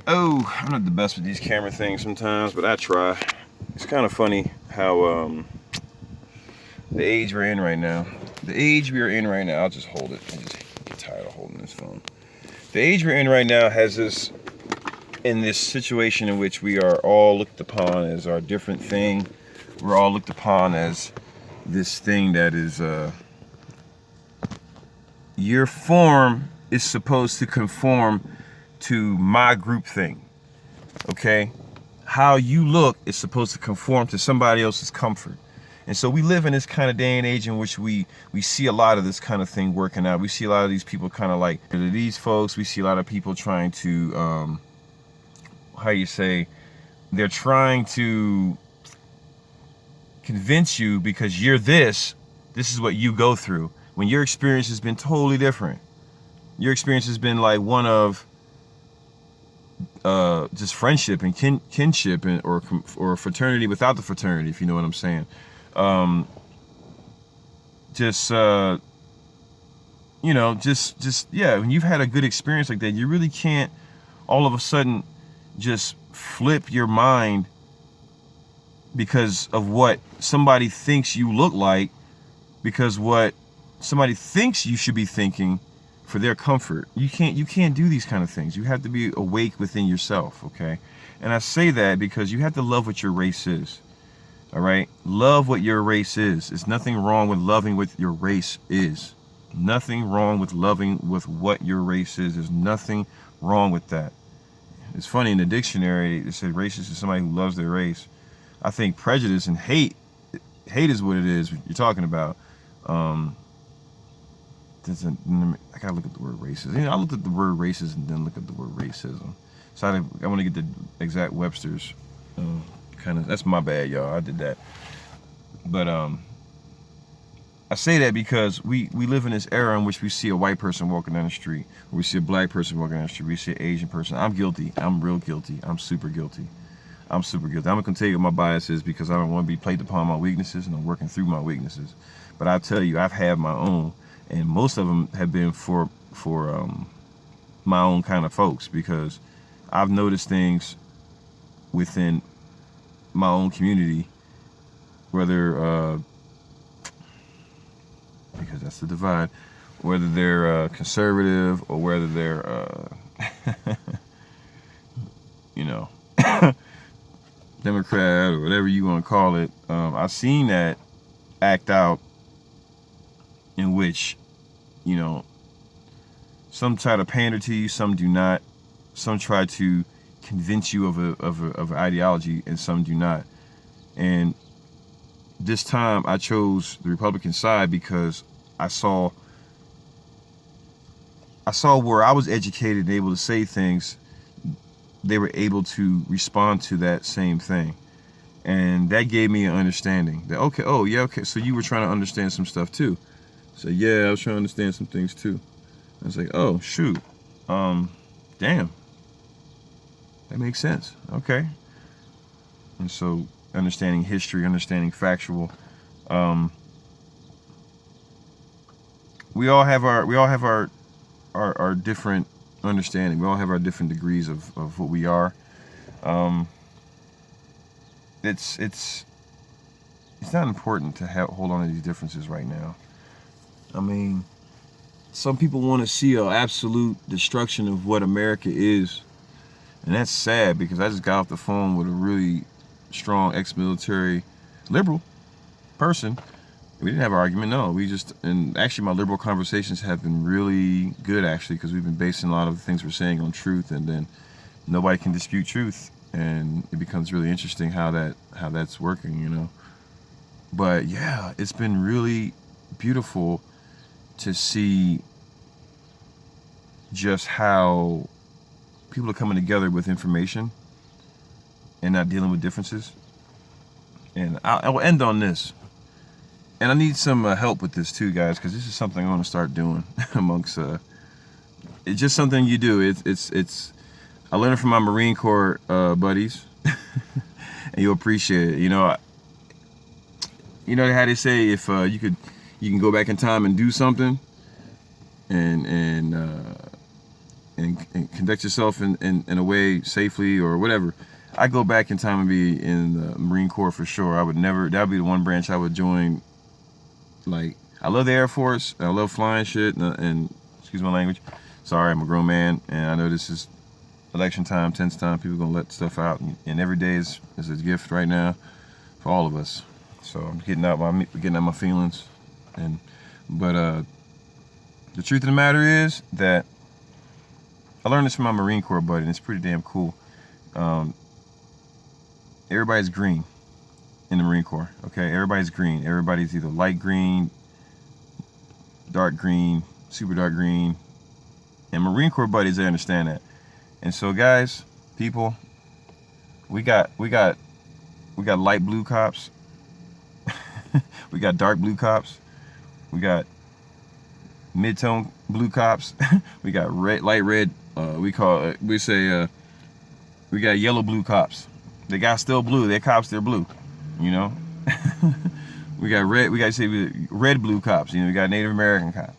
Oh, I'm not the best with these camera things sometimes, but I try. It's kind of funny how the age we're in right now. The age we are in right now. I'll just hold it. I just get tired of holding this phone. The age we're in right now has us in this situation in which we are all looked upon as our different thing. We're all looked upon as this thing that is your form is supposed to conform to my group thing. Okay? How you look is supposed to conform to somebody else's comfort. And so we live in this kind of day and age in which we see a lot of this kind of thing working out. We see a lot of these people kind of like these folks. We see a lot of people trying to, how you say, they're trying to convince you because you're this is what you go through. When your experience has been totally different. Your experience has been like one of just friendship and kinship and or fraternity without the fraternity, if you know what I'm saying. Just yeah, when you've had a good experience like that, you really can't all of a sudden just flip your mind because of what somebody thinks you look like, because what somebody thinks you should be thinking for their comfort. You can't do these kind of things. You have to be awake within yourself, okay? And I say that because you have to love what your race is. All right? Love what your race is. There's nothing wrong with loving what your race is. Nothing wrong with loving with what your race is. There's nothing wrong with that. It's funny, in the dictionary, it said racist is somebody who loves their race. I think prejudice and hate is what it is you're talking about. I gotta look at the word racism. I looked at the word racism and then look at the word racism. So I want to get the exact Webster's kind of. That's my bad, y'all. I did that. But I say that because we live in this era in which we see a white person walking down the street, or we see a black person walking down the street, we see an Asian person. I'm guilty. I'm real guilty. I'm super guilty. I'm gonna tell you what my bias is because I don't want to be played upon my weaknesses, and I'm working through my weaknesses. But I tell you, I've had my own, and most of them have been for my own kind of folks, because I've noticed things within my own community, whether because that's the divide, whether they're conservative or whether they're you know Democrat or whatever you want to call it. I've seen that act out in which, some try to pander to you, some do not. Some try to convince you of an ideology, and some do not. And this time I chose the Republican side because I saw where I was educated and able to say things, they were able to respond to that same thing. And that gave me an understanding that, okay, so you were trying to understand some stuff too. So yeah, I was trying to understand some things too. I was like, oh shoot, damn, that makes sense. Okay. And so understanding history, understanding factual, we all have our different understanding. We all have our different degrees of what we are. It's not important to hold on to these differences right now. I mean, some people want to see an absolute destruction of what America is, and that's sad because I just got off the phone with a really strong ex-military liberal person. We didn't have an argument, no. And actually my liberal conversations have been really good, actually, because we've been basing a lot of the things we're saying on truth, and then nobody can dispute truth, and it becomes really interesting how that's working, But yeah, it's been really beautiful to see just how people are coming together with information and not dealing with differences. And I will end on this. And I need some help with this too, guys, because this is something I want to start doing amongst. It's just something you do. It's. I learned it from my Marine Corps buddies, and you'll appreciate it. You know how they say if you can go back in time and do something, and and conduct yourself in a way safely or whatever, I go back in time and be in the Marine Corps for sure. I would never, that would be the one branch I would join. Like, I love the Air Force, I love flying shit, and excuse my language, sorry, I'm a grown man, and I know this is election time, tense time, people gonna let stuff out, and every day is a gift right now for all of us. So I'm getting out my feelings, but the truth of the matter is that I learned this from my Marine Corps buddy, and it's pretty damn cool. Everybody's green in the Marine Corps, okay? Everybody's green. Everybody's either light green, dark green, super dark green, and Marine Corps buddies, they understand that. And so, guys, people, we got light blue cops, we got dark blue cops, we got mid-tone blue cops, we got light red. We got yellow blue cops. They got still blue. They're cops. They're blue. You know. We got red. We got red blue cops. You know. We got Native American cops.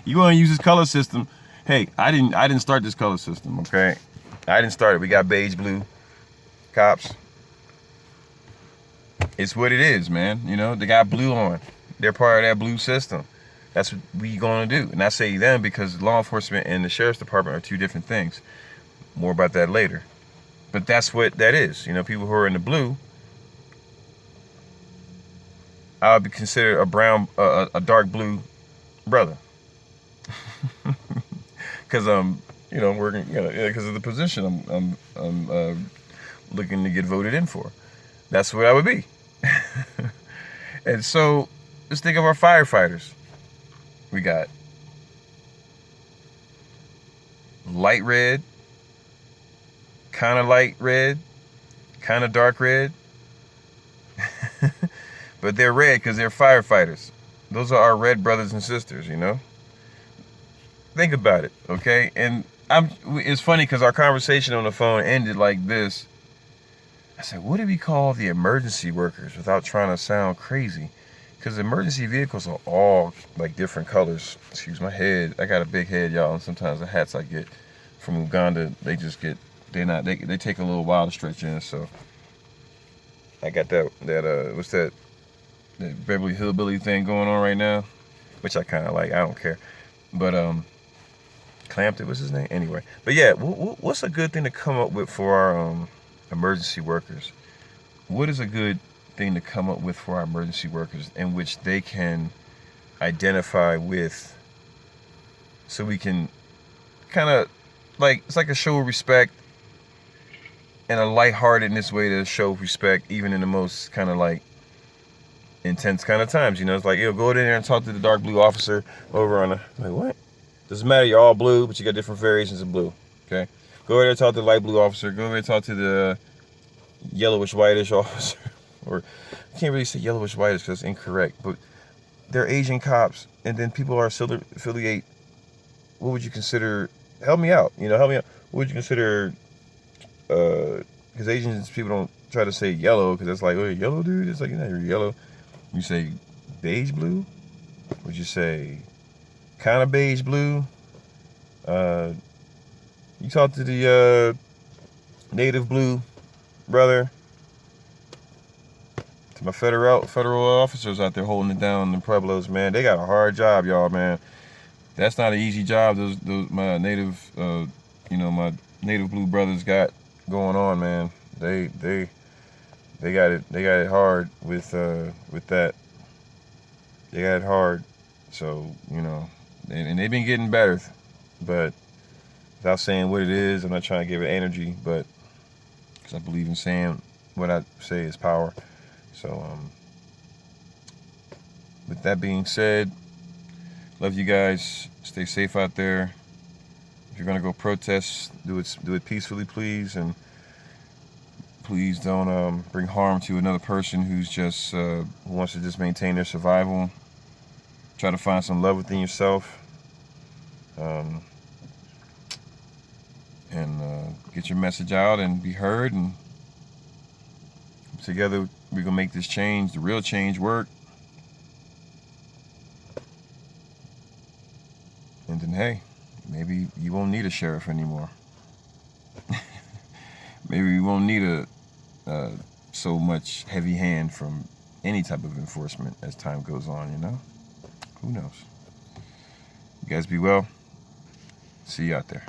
You want to use this color system? Hey, I didn't start this color system. Okay, I didn't start it. We got beige blue cops. It's what it is, man. You know, they got blue on. They're part of that blue system. That's what we gonna do. And I say them because law enforcement and the sheriff's department are two different things. More about that later. But that's what that is. You know, people who are in the blue, I would be considered a dark blue brother. Because I'm, you know, working, you know, because of the position I'm looking to get voted in for. That's what I would be. And so, let's think of our firefighters. We got light red, kind of light red, kind of dark red. But they're red because they're firefighters. Those are our red brothers and sisters, you know? Think about it, okay? And it's funny because our conversation on the phone ended like this. I said, what do we call the emergency workers without trying to sound crazy? Because emergency vehicles are all like different colors. Excuse my head. I got a big head, y'all, and sometimes the hats I get from Uganda, they just get, they take a little while to stretch in, so I got that what's that Beverly Hillbilly thing going on right now, which I kind of like. I don't care, but Clampton was his name anyway. But yeah, what's a good thing to come up with for our emergency workers? What is a good thing to come up with for our emergency workers in which they can identify with, so we can kind of like, it's like a show of respect and a lightheartedness way to show respect, even in the most kind of like intense kind of times. You know, it's like, yo, go in there and talk to the dark blue officer over on the, like, what? Doesn't matter, you're all blue, but you got different variations of blue, okay? Go over there and talk to the light blue officer. Go over there and talk to the yellowish whitish officer. Or I can't really say yellowish whitish because it's incorrect, but they're Asian cops, and then people are affiliate. What would you consider? Help me out. You know, help me out. What would you consider? Because Asians, people don't try to say yellow because it's like, oh, yellow dude. It's like, you know, you're yellow. You say beige blue. Would you say kind of beige blue? You talk to the native blue brother. To my federal officers out there holding it down in the Pueblos, man, they got a hard job, y'all, man. That's not an easy job. Those my native, my native blue brothers got going on, man. They got it hard with that. They got it hard. So, you know, and they've been getting better, but without saying what it is, I'm not trying to give it energy, but because I believe in saying what I say is power. So, with that being said, love you guys. Stay safe out there. If you're gonna go protest, do it peacefully, please, and please don't bring harm to another person who's just who wants to just maintain their survival. Try to find some love within yourself, and get your message out and be heard. And together, we're gonna make this change, the real change, work. And then, hey, maybe you won't need sheriff anymore. Maybe we won't need so much heavy hand from any type of enforcement as time goes on, you know? Who knows? You guys be well. See you out there.